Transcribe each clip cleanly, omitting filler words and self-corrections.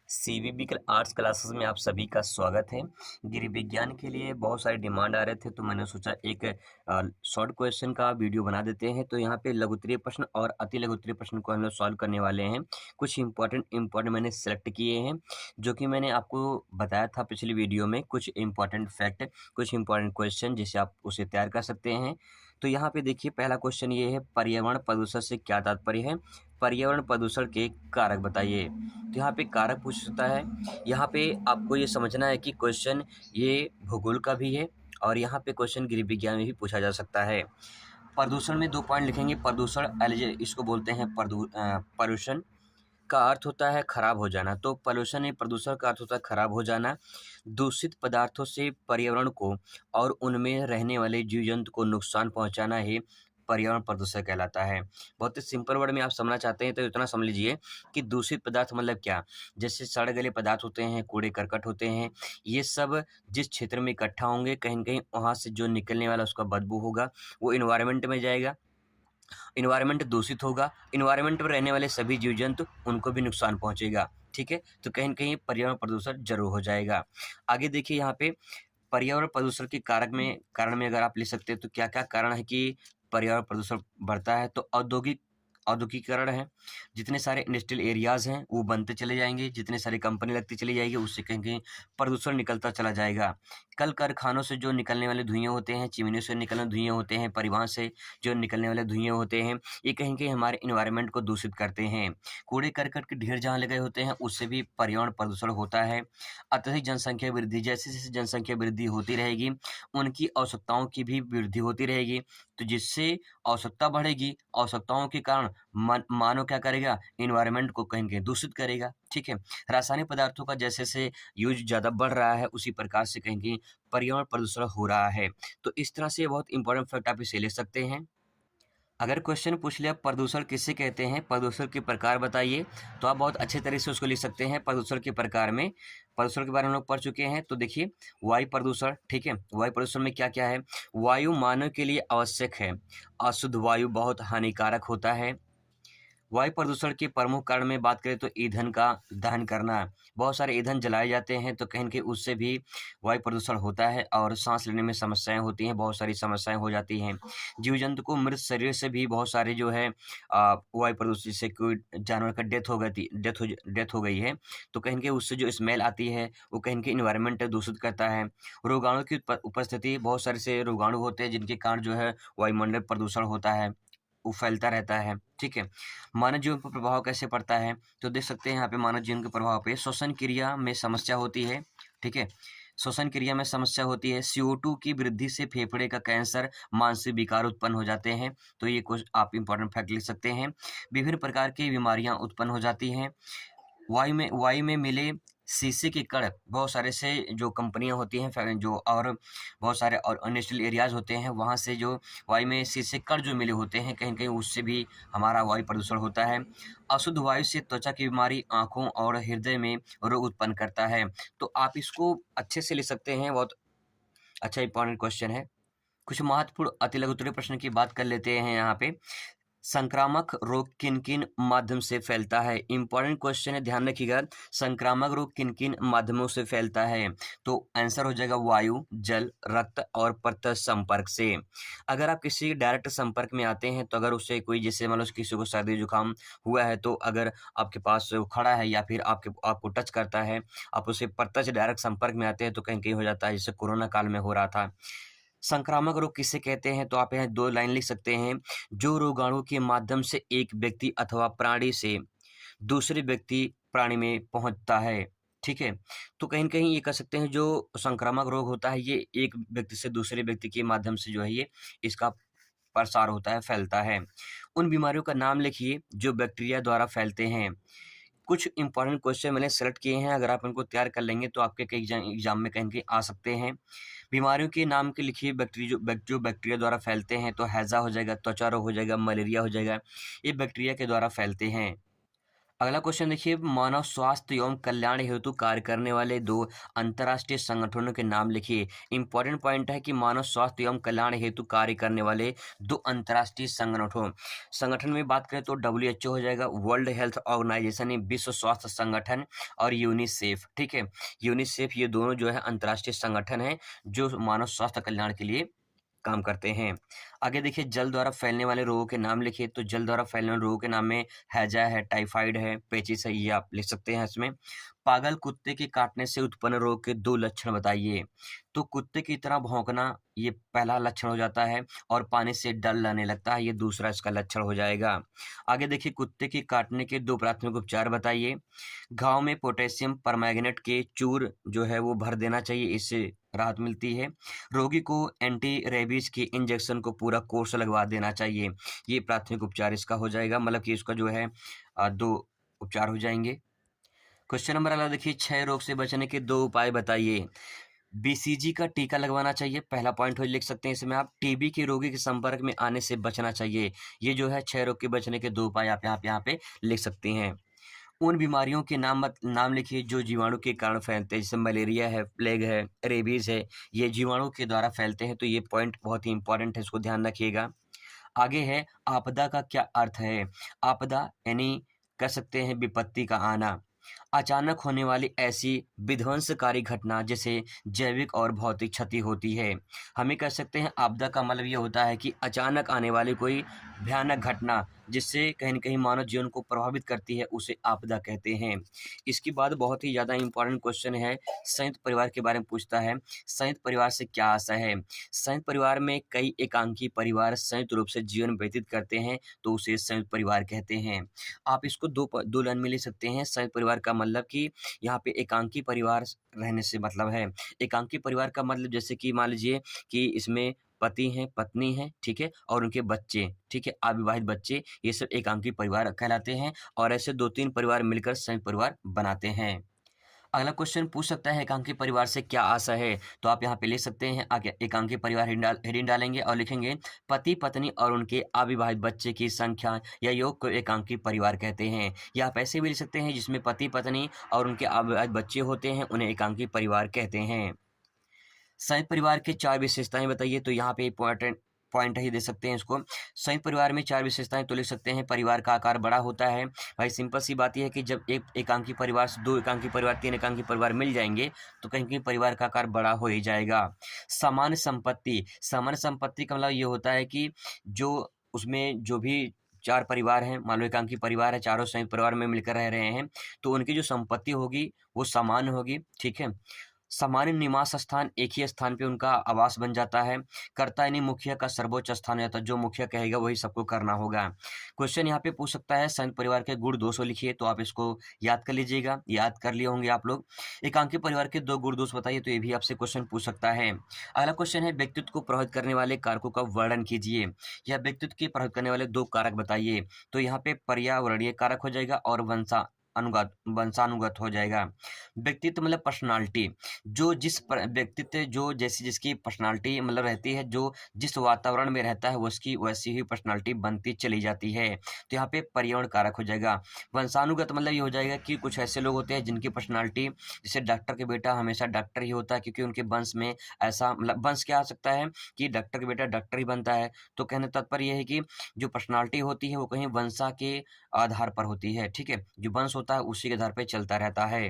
CVB arts classes में आप सभी का स्वागत है। गृह विज्ञान के लिए बहुत सारे डिमांड आ रहे थे, तो मैंने सोचा एक शॉर्ट क्वेश्चन का वीडियो बना देते हैं। तो यहाँ पे लघुत्तरीय प्रश्न और अति लघुत्तरीय प्रश्न को हम लोग सॉल्व करने वाले हैं। कुछ इंपॉर्टेंट मैंने सेलेक्ट किए हैं, जो कि मैंने आपको बताया था पिछली वीडियो में। कुछ इंपॉर्टेंट फैक्ट, कुछ इंपॉर्टेंट क्वेश्चन जिसे आप उसे तैयार कर सकते हैं। तो यहाँ पे देखिए, पहला क्वेश्चन ये है, पर्यावरण प्रदूषण से क्या तात्पर्य है? पर्यावरण प्रदूषण के कारक बताइए। तो यहाँ पे कारक पूछ सकता है। यहाँ पे आपको ये समझना है कि क्वेश्चन ये भूगोल का भी है और यहाँ पे क्वेश्चन गृह विज्ञान में भी पूछा जा सकता है। प्रदूषण में 2 पॉइंट लिखेंगे। प्रदूषण इसको बोलते हैं pollution का अर्थ होता है खराब हो जाना। तो पॉल्यूशन या प्रदूषण का अर्थ होता है खराब हो जाना। दूषित पदार्थों से पर्यावरण को और उनमें रहने वाले जीव जंतु को नुकसान पहुंचाना ही पर्यावरण प्रदूषण कहलाता है। बहुत ही सिंपल वर्ड में आप समझना चाहते हैं तो इतना समझ लीजिए कि दूषित पदार्थ मतलब क्या? जैसे सड़े गले पदार्थ होते हैं, कूड़े करकट होते हैं, ये सब जिस क्षेत्र में इकट्ठा होंगे, कहीं न कहीं वहाँ से जो निकलने वाला उसका बदबू होगा, वो एनवायरनमेंट में जाएगा। एनवायरनमेंट दूषित होगा, एनवायरनमेंट में रहने वाले सभी जीव जंतु उनको भी नुकसान पहुंचेगा। ठीक है? तो कहीं न कहीं पर्यावरण प्रदूषण ज़रूर हो जाएगा। आगे देखिए, यहाँ पे पर्यावरण प्रदूषण के कारण में अगर आप ले सकते हैं तो क्या-क्या कारण है कि पर्यावरण प्रदूषण बढ़ता है? तो औद्योगिकीकरण है। जितने सारे इंडस्ट्रियल एरियाज़ हैं वो बनते चले जाएँगे, जितने सारी कंपनी लगती चली जाएगी, उससे कहीं न कहीं प्रदूषण निकलता चला जाएगा। कल कारखानों से जो निकलने वाले धुएँ होते हैं, चिमनियों से निकलने धुएँ होते हैं, परिवहन से जो निकलने वाले धुएँ होते हैं, ये कहीं न कहीं हमारे एनवायरनमेंट को दूषित करते हैं। कूड़े-करकट के ढेर जहाँ लगे होते हैं, उससे भी पर्यावरण प्रदूषण होता है। अत्यधिक जनसंख्या वृद्धि, जैसे-जैसे जनसंख्या वृद्धि होती रहेगी, उनकी आवश्यकताओं की भी वृद्धि होती रहेगी। तो जिससे आवश्यकता बढ़ेगी, आवश्यकताओं के कारण मानव क्या करेगा? एनवायरनमेंट को कहीं न कहीं दूषित करेगा। ठीक है? रासायनिक पदार्थों का जैसे-जैसे यूज़ ज़्यादा बढ़ रहा है, उसी प्रकार से कहीं न कहीं पर्यावरण प्रदूषण हो रहा है। तो इस तरह से बहुत इंपॉर्टेंट फैक्ट आप इसे ले सकते हैं। अगर क्वेश्चन पूछ लिया प्रदूषण किसे कहते हैं, प्रदूषण के प्रकार बताइए, तो आप बहुत अच्छे तरीके से उसको लिख सकते हैं। प्रदूषण के प्रकार में प्रदूषण के बारे में हम लोग पढ़ चुके हैं। तो देखिए, वायु प्रदूषण, ठीक है? वायु प्रदूषण में क्या-क्या है? वायु मानव के लिए आवश्यक है। अशुद्ध वायु बहुत हानिकारक होता है। वायु प्रदूषण के प्रमुख कारण में बात करें तो ईंधन का दहन करना। बहुत सारे ईंधन जलाए जाते हैं, तो कहीं न कहीं उससे भी वायु प्रदूषण होता है और साँस लेने में समस्याएँ होती हैं, बहुत सारी समस्याएँ हो जाती हैं। जीव-जंतु को मृत शरीर से भी बहुत सारे जो है वायु प्रदूषण, जैसे कोई जानवर का डेथ हो गई है, तो कहीं न कहीं उससे जो स्मेल आती है, वो कहीं न कहीं एनवायरनमेंट दूषित करता है। रोगाणु की उपस्थिति, बहुत सारे से रोगाणु होते हैं जिनके कारण जो है वायुमंडल प्रदूषण होता है, वो फैलता रहता है। ठीक है? मानव जीवन पर प्रभाव कैसे पड़ता है? तो देख सकते हैं यहाँ पे मानव जीवन के प्रभाव पे श्वसन क्रिया में समस्या होती है। ठीक है? श्वसन क्रिया में समस्या होती है। CO2 की वृद्धि से फेफड़े का कैंसर, मानसिक विकार उत्पन्न हो जाते हैं। तो ये कुछ आप इम्पोर्टेंट फैक्ट लिख सकते हैं। विभिन्न प्रकार की बीमारियाँ उत्पन्न हो जाती हैं। वायु में मिले शीशे के कण, बहुत सारे से जो कंपनियाँ होती हैं, जो और बहुत सारे और इंडस्ट्रियल एरियाज़ होते हैं, वहाँ से जो वायु में शीशे कण जो मिले होते हैं, कहीं न कहीं उससे भी हमारा वायु प्रदूषण होता है। अशुद्ध वायु से त्वचा की बीमारी, आँखों और हृदय में रोग उत्पन्न करता है। तो आप इसको अच्छे से लिख सकते हैं, बहुत अच्छा इंपॉर्टेंट क्वेश्चन है। कुछ महत्वपूर्ण अति लघु उत्तरीय प्रश्न की बात कर लेते हैं यहाँ पे। संक्रामक रोग किन-किन माध्यम से फैलता है? इम्पोर्टेंट क्वेश्चन है, ध्यान रखिएगा। संक्रामक रोग किन-किन माध्यमों से फैलता है? तो आंसर हो जाएगा वायु, जल, रक्त और प्रत्यक्ष संपर्क से। अगर आप किसी डायरेक्ट संपर्क में आते हैं, तो अगर उससे कोई, जैसे मान लो किसी को सर्दी-जुकाम हुआ है, तो अगर आपके पास वो खड़ा है या फिर आपको टच करता है, आप उससे प्रत्यक्ष डायरेक्ट संपर्क में आते हैं, तो कहीं-कहीं हो जाता है, जैसे कोरोना काल में हो रहा था। संक्रामक रोग किसे कहते हैं? तो आप यहाँ 2 लाइन लिख सकते हैं। जो रोगाणु के माध्यम से एक व्यक्ति अथवा प्राणी से दूसरे व्यक्ति प्राणी में पहुँचता है, ठीक है? तो कहीं न कहीं ये कह सकते हैं, जो संक्रामक रोग होता है, ये एक व्यक्ति से दूसरे व्यक्ति के माध्यम से जो है ये इसका प्रसार होता है, फैलता है। उन बीमारियों का नाम लिखिए जो बैक्टीरिया द्वारा फैलते हैं। कुछ इंपॉर्टेंट क्वेश्चन मैंने सेलेक्ट किए हैं, अगर आप इनको तैयार कर लेंगे तो आपके कई एग्जाम में कहीं न कहीं आ सकते हैं। बीमारियों के नाम के लिखिए, जो बैक्टीरिया द्वारा फैलते हैं, तो हैज़ा हो जाएगा, त्वचा रोग हो जाएगा, मलेरिया हो जाएगा, ये बैक्टीरिया के द्वारा फैलते हैं। अगला क्वेश्चन देखिए, मानव स्वास्थ्य एवं कल्याण हेतु कार्य करने वाले दो अंतर्राष्ट्रीय संगठनों के नाम लिखिए। इंपॉर्टेंट पॉइंट है कि मानव स्वास्थ्य एवं कल्याण हेतु कार्य करने वाले दो अंतर्राष्ट्रीय संगठनों संगठन में बात करें तो डब्ल्यूएचओ हो जाएगा, वर्ल्ड हेल्थ ऑर्गेनाइजेशन, विश्व स्वास्थ्य संगठन, और यूनिसेफ। ठीक है, यूनिसेफ, ये दोनों जो है अंतर्राष्ट्रीय संगठन है जो मानव स्वास्थ्य कल्याण के लिए काम करते हैं। आगे देखिए, जल द्वारा फैलने वाले रोगों के नाम लिखिए। तो जल द्वारा फैलने वाले रोगों के नाम में हैजा है, टाइफाइड है, पेचिस है, ये आप लिख सकते हैं इसमें। पागल कुत्ते के काटने से उत्पन्न रोग के 2 लक्षण बताइए। तो कुत्ते की तरह भौंकना, ये पहला लक्षण हो जाता है, और पानी से डर लगने लगता है, ये दूसरा इसका लक्षण हो जाएगा। आगे देखिए, कुत्ते के काटने के 2 प्राथमिक उपचार बताइए। घाव में पोटेशियम परमैंगनेट के चूर जो है वो भर देना चाहिए, इससे राहत मिलती है। रोगी को एंटी रेबीज के इंजेक्शन को पूरा कोर्स लगवा देना चाहिए। ये प्राथमिक उपचार इसका हो जाएगा, मतलब कि इसका जो है 2 उपचार हो जाएंगे। क्वेश्चन नंबर अगला देखिए, क्षय रोग से बचने के 2 उपाय बताइए। बीसीजी का टीका लगवाना चाहिए, पहला पॉइंट हो लिख सकते हैं इसमें आप। टीबी के रोगी के संपर्क में आने से बचना चाहिए। ये जो है क्षय रोग के बचने के 2 उपाय आप यहाँ पे लिख सकते हैं। उन बीमारियों के नाम लिखिए जो जीवाणु के कारण फैलते हैं, जैसे मलेरिया है, प्लेग है, रेबीज है, ये जीवाणु के द्वारा फैलते हैं। तो ये पॉइंट बहुत ही इंपॉर्टेंट है, इसको ध्यान रखिएगा। आगे है, आपदा का क्या अर्थ है। आपदा यानी कह सकते हैं विपत्ति का आना, अचानक होने वाली ऐसी विध्वंसकारी घटना जिसे जैविक और भौतिक क्षति होती है। हमें कह सकते हैं आपदा का मतलब ये होता है कि अचानक आने वाली कोई भयानक घटना जिससे कहीं न कहीं मानव जीवन को प्रभावित करती है, उसे आपदा कहते हैं। इसके बाद बहुत ही ज़्यादा इम्पोर्टेंट क्वेश्चन है, संयुक्त परिवार के बारे में पूछता है। संयुक्त परिवार से क्या आशय है। संयुक्त परिवार में कई एकांकी परिवार संयुक्त रूप से जीवन व्यतीत करते हैं, तो उसे संयुक्त परिवार कहते हैं। आप इसको 2 लाइन में लिख सकते हैं। संयुक्त परिवार का मतलब कि यहाँ पे एकांकी परिवार रहने से मतलब है। एकांकी परिवार का मतलब जैसे कि मान लीजिए कि इसमें पति हैं, पत्नी है, ठीक है, और उनके बच्चे, ठीक है, अविवाहित बच्चे, ये सब एकांकी परिवार कहलाते हैं, और ऐसे 2-3 परिवार मिलकर संयुक्त परिवार बनाते हैं। अगला क्वेश्चन पूछ सकता है, एकांकी परिवार से क्या आशय है। तो आप यहाँ पे लिख सकते हैं, आगे एकांकी परिवार हेडिंग डालेंगे और लिखेंगे, पति पत्नी और उनके अविवाहित बच्चे की संख्या या योग को एकांकी परिवार कहते हैं। या आप ऐसे भी लिख सकते हैं, जिसमें पति पत्नी और उनके अविवाहित बच्चे होते हैं, उन्हें एकांकी परिवार कहते हैं। संयुक्त परिवार की 4 विशेषताएं बताइए। तो यहाँ पे इम्पोर्टेंट पॉइंट ही दे सकते हैं इसको। संयुक्त परिवार में 4 विशेषताएं तो लिख सकते हैं। परिवार का आकार बड़ा होता है। भाई सिंपल सी बात यह है कि जब एक एकांकी परिवार से 2 एकांकी परिवार, 3 एकांकी परिवार मिल जाएंगे, तो कहीं कहीं परिवार का आकार बड़ा हो ही जाएगा। सामान्य संपत्ति, सामान्य संपत्ति का मतलब ये होता है कि जो उसमें जो भी 4 परिवार हैं, मान लो एकांकी परिवार है, चारों संयुक्त परिवार में मिलकर रह रहे हैं, तो उनकी जो संपत्ति होगी वो समान होगी, ठीक है। सामान्य निवास स्थान, एक ही स्थान पे उनका आवास बन जाता है। कर्ता यानी मुखिया का सर्वोच्च स्थान रहता है, जो मुखिया कहेगा वही सबको करना होगा। क्वेश्चन यहाँ पे पूछ सकता है, संयुक्त परिवार के गुण दोष लिखिए। तो आप इसको याद कर लीजिएगा, याद कर लिए होंगे आप लोग। एकांकी परिवार के 2 गुण दोष बताइए, तो ये भी आपसे क्वेश्चन पूछ सकता है। अगला क्वेश्चन है, व्यक्तित्व को प्रभावित करने वाले कारकों का वर्णन कीजिए, या व्यक्तित्व के प्रभावित करने वाले 2 कारक बताइए। तो यहाँ पे पर्यावरणीय कारक हो जाएगा और वंशानुगत हो जाएगा। व्यक्तित्व मतलब पर्सनालिटी, जो व्यक्तित्व जो जैसी जिसकी पर्सनालिटी मतलब रहती है, जो जिस वातावरण में रहता है उसकी वैसी ही पर्सनालिटी बनती चली जाती है। तो यहाँ पे पर्यावरण कारक हो जाएगा। वंशानुगत मतलब ये हो जाएगा कि कुछ ऐसे लोग होते हैं जिनकी पर्सनालिटी, जैसे डॉक्टर के बेटा हमेशा डॉक्टर ही होता है, क्योंकि उनके वंश में ऐसा, मतलब वंश क्या आ सकता है कि डॉक्टर का बेटा डॉक्टर ही बनता है। तो कहने तात्पर्य यह है कि जो पर्सनालिटी होती है वो कहीं वंशा के आधार पर होती है, ठीक है, जो वंश होता है उसी के आधार पर चलता रहता है।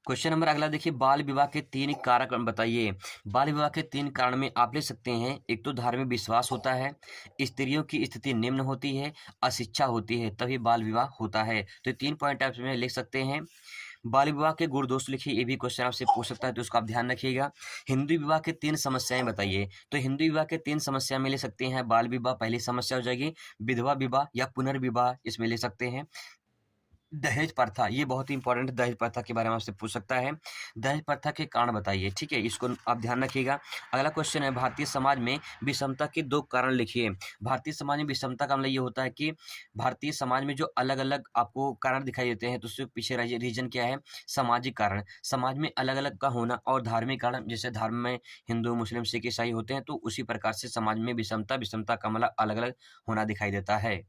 क्वेश्चन नंबर अगला देखिए, बाल विवाह के 3 कारक बताइए। बाल विवाह के 3 कारण में आप ले सकते हैं, एक तो धार्मिक विश्वास होता है, स्त्रियों की स्थिति निम्न होती है, अशिक्षा होती है, तभी बाल विवाह होता है। तो 3 पॉइंट आप इसमें लिख सकते हैं। बाल विवाह के गुण दोष लिखिए, ये भी क्वेश्चन आपसे पूछ सकता है, तो उसका आप ध्यान रखिएगा। हिंदू विवाह के 3 समस्याएं बताइए। तो हिंदू विवाह के 3 समस्या में ले सकते हैं, बाल विवाह पहली समस्या हो जाएगी, विधवा विवाह या पुनर्विवाह इसमें ले सकते हैं। दहेज प्रथा, ये बहुत ही इंपॉर्टेंट, दहेज प्रथा के बारे में आपसे पूछ सकता है। दहेज प्रथा के कारण बताइए, ठीक है, इसको आप ध्यान रखिएगा। अगला क्वेश्चन है, भारतीय समाज में विषमता के 2 कारण लिखिए। भारतीय समाज में विषमता का मतलब ये होता है कि भारतीय समाज में जो अलग अलग आपको कारण दिखाई देते हैं, तो उससे पीछे रीजन क्या है, सामाजिक कारण। समाज में अलग अलग का होना, और धार्मिक कारण, जैसे धर्म में हिंदू मुस्लिम सिख ईसाई होते हैं, तो उसी प्रकार से समाज में विषमता का मतलब अलग अलग होना दिखाई देता है।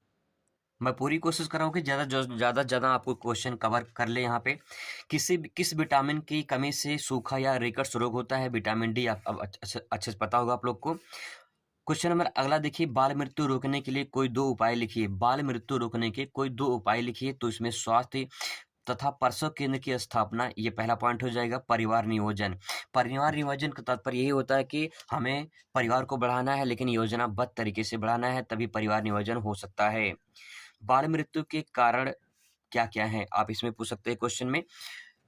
मैं पूरी कोशिश कर रहा हूँ कि ज़्यादा से ज़्यादा आपको क्वेश्चन कवर कर ले यहाँ पे। किस विटामिन की कमी से सूखा या रिकेट्स रोग होता है? विटामिन डी आप अब अच्छे से पता होगा आप लोग को। क्वेश्चन नंबर अगला देखिए, बाल मृत्यु रोकने के लिए कोई 2 उपाय लिखिए। बाल मृत्यु रोकने के कोई 2 उपाय लिखिए, तो इसमें स्वास्थ्य तथा प्रसव केंद्र की स्थापना, ये पहला पॉइंट हो जाएगा। परिवार नियोजन, परिवार नियोजन का तात्पर्य यही होता है कि हमें परिवार को बढ़ाना है, लेकिन योजनाबद्ध तरीके से बढ़ाना है, तभी परिवार नियोजन हो सकता है। बाल मृत्यु के कारण क्या-क्या हैं? आप इसमें पूछ सकते हैं क्वेश्चन में।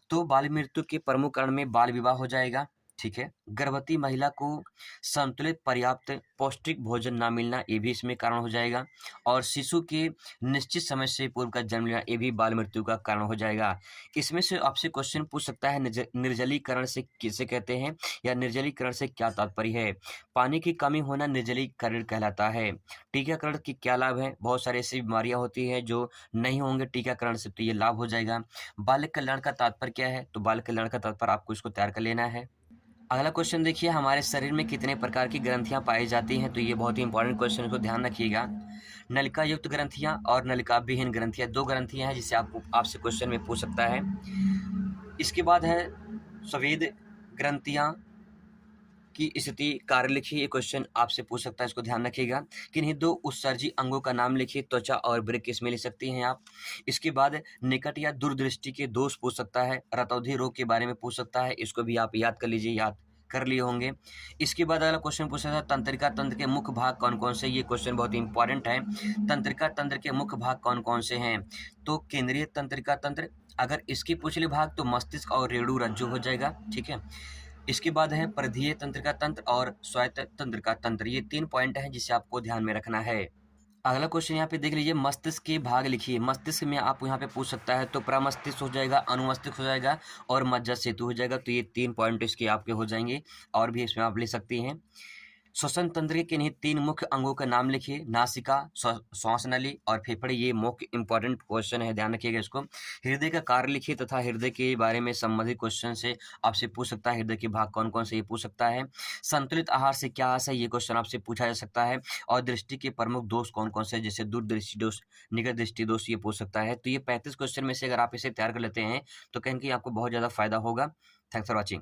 तो बाल मृत्यु के प्रमुख कारण में बाल विवाह हो जाएगा, ठीक है। गर्भवती महिला को संतुलित पर्याप्त पौष्टिक भोजन ना मिलना, ये भी इसमें कारण हो जाएगा। और शिशु के निश्चित समय से पूर्व का जन्म लेना, ये भी बाल मृत्यु का कारण हो जाएगा। इसमें से आपसे क्वेश्चन पूछ सकता है, निर्जलीकरण से किसे कहते हैं, या निर्जलीकरण से क्या तात्पर्य है? पानी की कमी होना निर्जलीकरण कहलाता है। टीकाकरण के क्या लाभ हैं? बहुत सारी ऐसी बीमारियां होती हैं जो नहीं होंगे टीकाकरण से, तो ये लाभ हो जाएगा। बाल कल्याण का तात्पर्य क्या है? तो बाल कल्याण का तात्पर्य आपको इसको तैयार कर लेना है। अगला क्वेश्चन देखिए, हमारे शरीर में कितने प्रकार की ग्रंथियां पाई जाती हैं? तो ये बहुत ही इंपॉर्टेंट क्वेश्चन है, तो ध्यान रखिएगा। नलिका युक्त ग्रंथियां और नलिका विहीन ग्रंथियां, 2 ग्रंथियां हैं जिससे आपसे क्वेश्चन में पूछ सकता है। इसके बाद है स्वेद ग्रंथियां की स्थिति कार्य लिखिए, ये क्वेश्चन आपसे पूछ सकता है, इसको ध्यान रखिएगा। किन्हीं 2 उत्सर्जी अंगों का नाम लिखिए, त्वचा और वृक्क, इसमें लिख सकती हैं आप। इसके बाद निकट या दूरदृष्टि के दोष पूछ सकता है। रतौंधी रोग के बारे में पूछ सकता है, इसको भी आप याद कर लीजिए, याद कर लिए होंगे। इसके बाद अगला क्वेश्चन पूछ सकता है, तंत्रिका तंत्र के मुख्य भाग कौन-कौन से? ये क्वेश्चन बहुत इंपॉर्टेंट है। तंत्रिका तंत्र के मुख्य भाग कौन-कौन से हैं? तो केंद्रीय तंत्रिका तंत्र, अगर इसके पूछ ले भाग तो मस्तिष्क और रेणु रज्जु हो जाएगा, ठीक है। इसके बाद है परिधीय तंत्रिका तंत्र और स्वायत्त तंत्रिका तंत्र, ये 3 पॉइंट हैं जिसे आपको ध्यान में रखना है। अगला क्वेश्चन यहाँ पे देख लीजिए, मस्तिष्क के भाग लिखिए। मस्तिष्क में आप यहाँ पे पूछ सकता है, तो प्रमस्तिष्क हो जाएगा, अनुमस्तिष्क हो जाएगा और मज्जा सेतु हो जाएगा, तो ये 3 पॉइंट इसके आपके हो जाएंगे। और भी इसमें आप ले सकती हैं। श्वसन तंत्र के किन्हीं 3 मुख्य अंगों का नाम लिखिए। नासिका, श्वास नली और फेफड़े, ये मुख्य इंपॉर्टेंट क्वेश्चन है, ध्यान रखिएगा इसको। हृदय का कार्य लिखिए तथा हृदय के बारे में संबंधित क्वेश्चन से आपसे पूछ सकता है, हृदय के भाग कौन कौन से, ये पूछ सकता है। संतुलित आहार से क्या आशय, ये क्वेश्चन आपसे पूछा जा सकता है। और दृष्टि के प्रमुख दोष कौन कौन से, जैसे दूरदृष्टि दोष, निकट दृष्टि दोष, ये पूछ सकता है। तो ये 35 क्वेश्चन में से अगर आप इसे तैयार कर लेते हैं तो कहीं ना कहीं आपको बहुत ज़्यादा फायदा होगा। Thanks for watching.